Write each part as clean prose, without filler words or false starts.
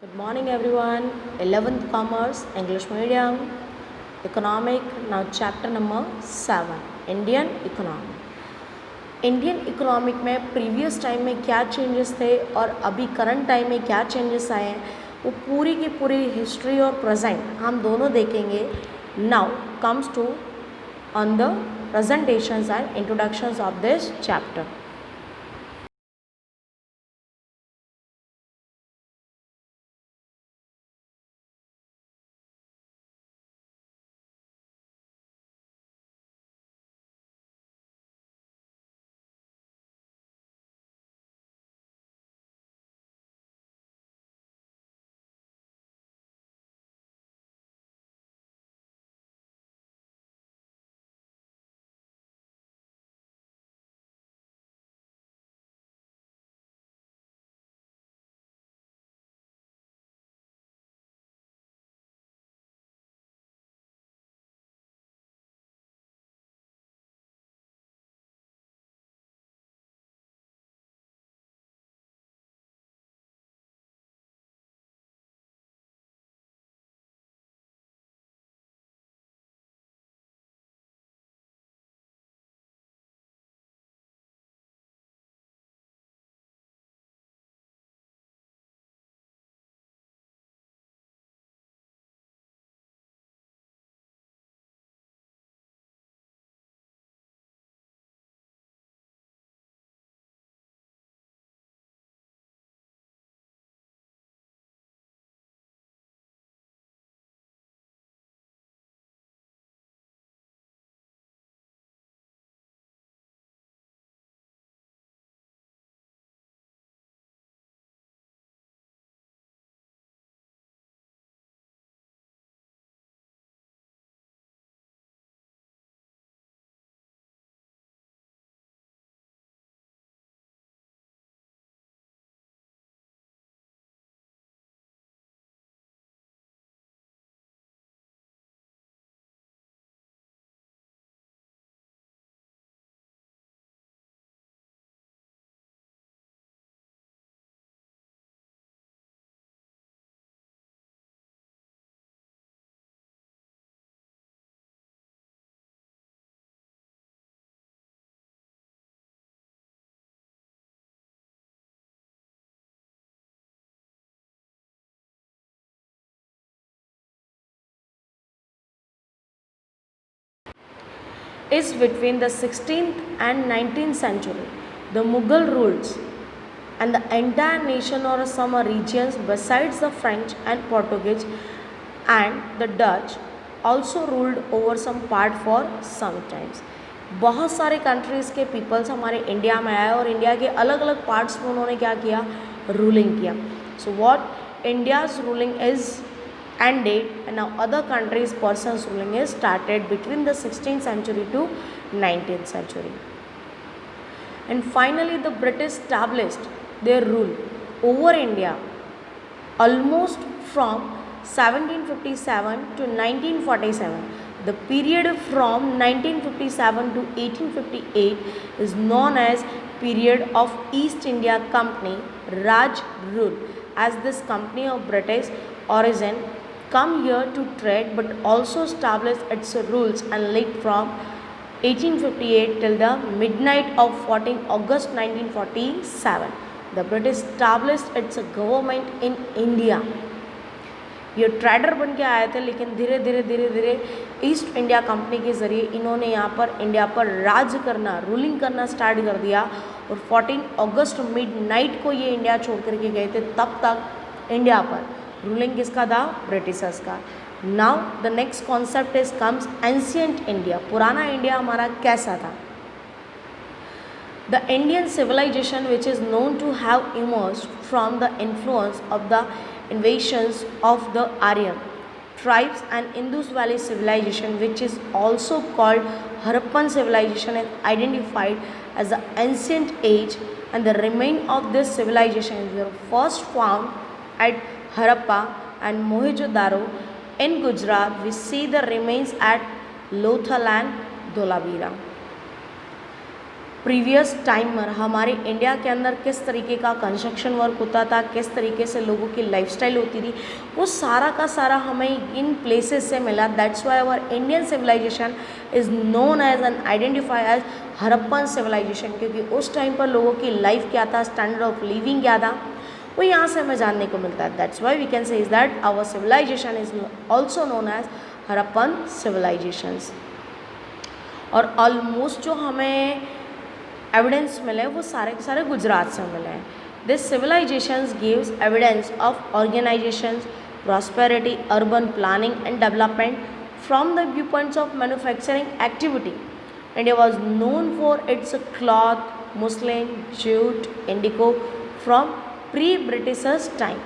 Good morning everyone. 11th Commerce English Medium Economic. Now chapter number 7 Indian Economy. Indian economic में previous time में क्या changes थे और अभी करंट टाइम में क्या चेंजेस आए हैं वो पूरी की पूरी हिस्ट्री और प्रेजेंट हम दोनों देखेंगे. Now comes to on the presentations and introductions of this chapter. Is between the 16th and 19th century. The Mughal rules and the entire nation or some regions besides the French and Portuguese and the Dutch also ruled over some part for some times. बहुत सारे countries के peoples हमारे India में आए और India के अलग अलग पार्ट्स में उन्होंने क्या किया, रूलिंग किया. So what India's ruling is ended and now other countries persons ruling is started between the 16th century to 19th century. And finally the British established their rule over India almost from 1757 to 1947. The period from 1957 to 1858 is known as period of East India Company Raj rule, as this company of British origin come here to trade but also establish its rules and lived from 1858 till the midnight of 14 August 1947. The British established its government in India. ये trader बन के आए थे लेकिन धीरे धीरे east India company के ज़रिए इन्होंने यहाँ पर इंडिया पर राज करना, रूलिंग करना स्टार्ट कर दिया और 14 अगस्त मिडनाइट को ये इंडिया छोड़ करके गए थे. तब तक इंडिया पर रूलिंग किसका था, ब्रिटिशर्स का. Now the next concept is comes ancient India. पुराना इंडिया हमारा कैसा था. The Indian civilization which is known to have emerged from the influence of the invasions of the Aryan tribes and Indus Valley civilization, which is also called Harappan civilization, is identified as the ancient age, and the remains of this civilization were first found at Harappa and Mohenjo-daro in Gujarat. We see the remains at Lothal and Dholavira. Previous time में हमारे India के अंदर किस तरीके का construction work होता था, किस तरीके से लोगों की लाइफस्टाइल होती थी, वो सारा का सारा हमें इन प्लेसेस से मिला. That's why our Indian civilization is known as and identify as Harappan civilization, क्योंकि उस टाइम पर लोगों की लाइफ क्या था, स्टैंडर्ड ऑफ लिविंग क्या था, वो यहाँ से हमें जानने को मिलता है. That's why we can say is that our civilization is also known as Harappan civilizations. और ऑलमोस्ट जो हमें एविडेंस मिले वो सारे के सारे गुजरात से मिले हैं. This civilizations gives evidence of organizations, prosperity, urban planning and development from the view points of manufacturing activity. India was known for its cloth, muslin, jute, indigo from pre Britishers time.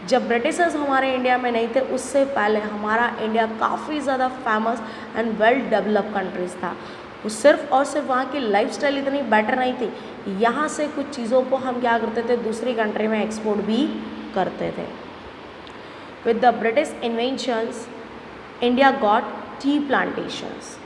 जब Britishers हमारे India में नहीं थे उससे पहले हमारा India काफ़ी ज़्यादा famous and well develop countries था. वो सिर्फ और सिर्फ वहाँ की लाइफस्टाइल इतनी बेटर नहीं थी, यहाँ से कुछ चीज़ों को हम क्या करते थे, दूसरी कंट्री में एक्सपोर्ट भी करते थे. With the British inventions India got T plantations.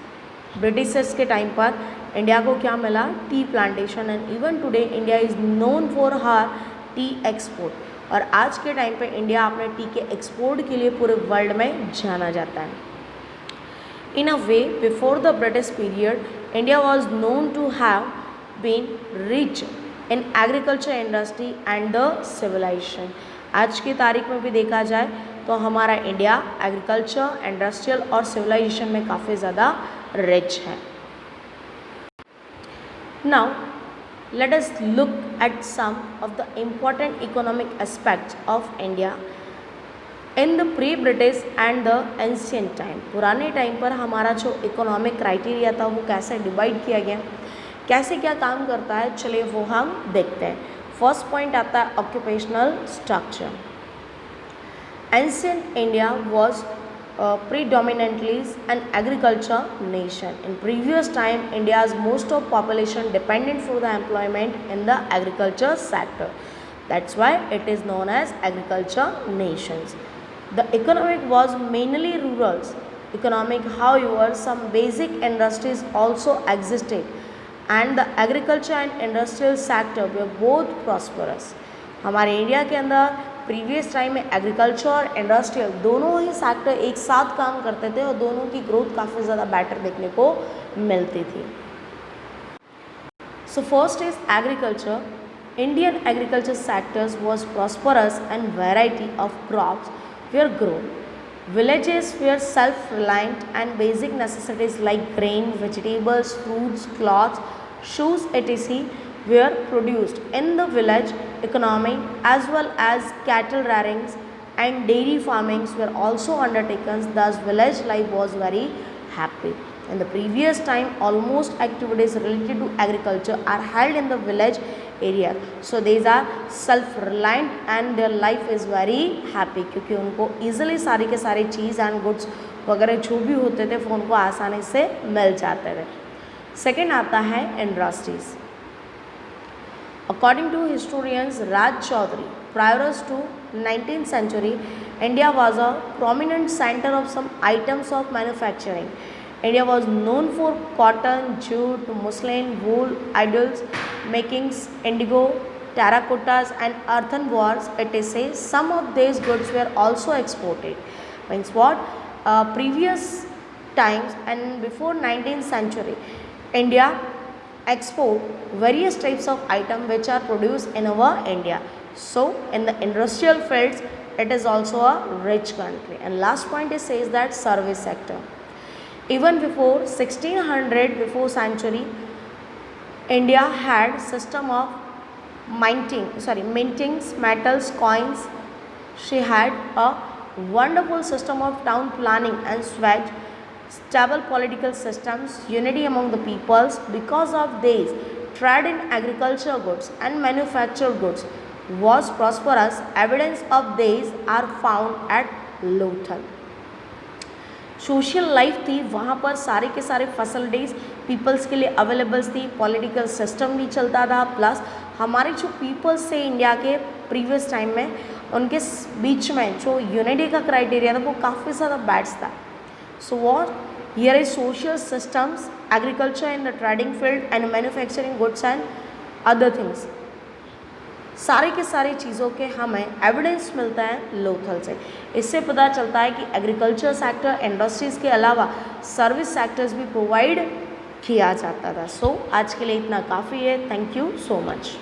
Britishers के टाइम पर इंडिया को क्या मिला, tea plantation. And even today India is known for her T export. और आज के टाइम पे इंडिया अपने टी के एक्सपोर्ट के लिए पूरे वर्ल्ड में जाना जाता है. In a way, before the British period, India was known to have been rich in agriculture industry and the civilization. आज की तारीख में भी देखा जाए तो हमारा इंडिया एग्रीकल्चर, इंडस्ट्रियल और सिविलाइजेशन में काफ़ी ज़्यादा रिच है. Now, let us look at some of the important economic aspects of India in the pre British and the ancient time. पुराने टाइम पर हमारा जो इकोनॉमिक क्राइटेरिया था वो कैसे डिवाइड किया गया, कैसे क्या काम करता है, चलिए वो हम देखते हैं. फर्स्ट पॉइंट आता है occupational structure. Ancient India was predominantly an agriculture nation. In previous time, India's most of population dependent for the employment in the agriculture sector. That's why it is known as agriculture nations. The economic was mainly rural economic, however some basic industries also existed and the agriculture and industrial sector were both prosperous. हमारे India के अंदर previous time में agriculture और industrial दोनों ही sector एक साथ काम करते थे और दोनों की ग्रोथ काफ़ी ज़्यादा बेटर देखने को मिलती थी. So first is agriculture. Indian agriculture sectors was prosperous and variety of crops were grown. Villages were self-reliant and basic necessities like grain, vegetables, fruits, cloths, shoes, etc. were produced in the village economy as well as cattle rearings and dairy farmings were also undertaken. Thus village life was very happy. In the previous time, almost activities related to agriculture are held in the village area. So these are self-reliant and their life is very happy क्योंकि उनको easily सारी के सारी चीज़ and goods वगैरह जो भी होते थे वो उनको आसानी से मिल जाते थे. सेकेंड आता है industries. According to historians Raj Chaudhary, prior to 19th century, India was a prominent center of some items of manufacturing. India was known for cotton, jute, muslin, wool, idols, makings, indigo, terracottas and earthenwares, etc. Some of these goods were also exported. Means what? Previous times and before 19th century, India export various types of items which are produced in our India. So in the industrial fields, it is also a rich country. And last point is says that service sector. Even before 1600 before century, India had system of minting metals, coins. She had a wonderful system of town planning and swag, stable political systems, unity among the peoples. Because of this, trade in agriculture goods and manufactured goods was prosperous. Evidence of these are found at Lothal. Social life थी वहाँ पर सारे के सारे facilities peoples के लिए availables थी, political system भी चलता था, प्लस हमारे जो पीपल्स थे इंडिया के प्रीवियस टाइम में उनके बीच में जो यूनिटी का क्राइटेरिया था वो काफ़ी ज़्यादा बैड्स था. So what here is social systems, agriculture in the trading field and manufacturing goods and other things. सारे के सारे चीज़ों के हमें एविडेंस मिलता है लोथल से। इससे पता चलता है कि एग्रीकल्चर सेक्टर, इंडस्ट्रीज़ के अलावा सर्विस सेक्टर्स भी प्रोवाइड किया जाता था। सो आज के लिए इतना काफ़ी है। Thank you so much.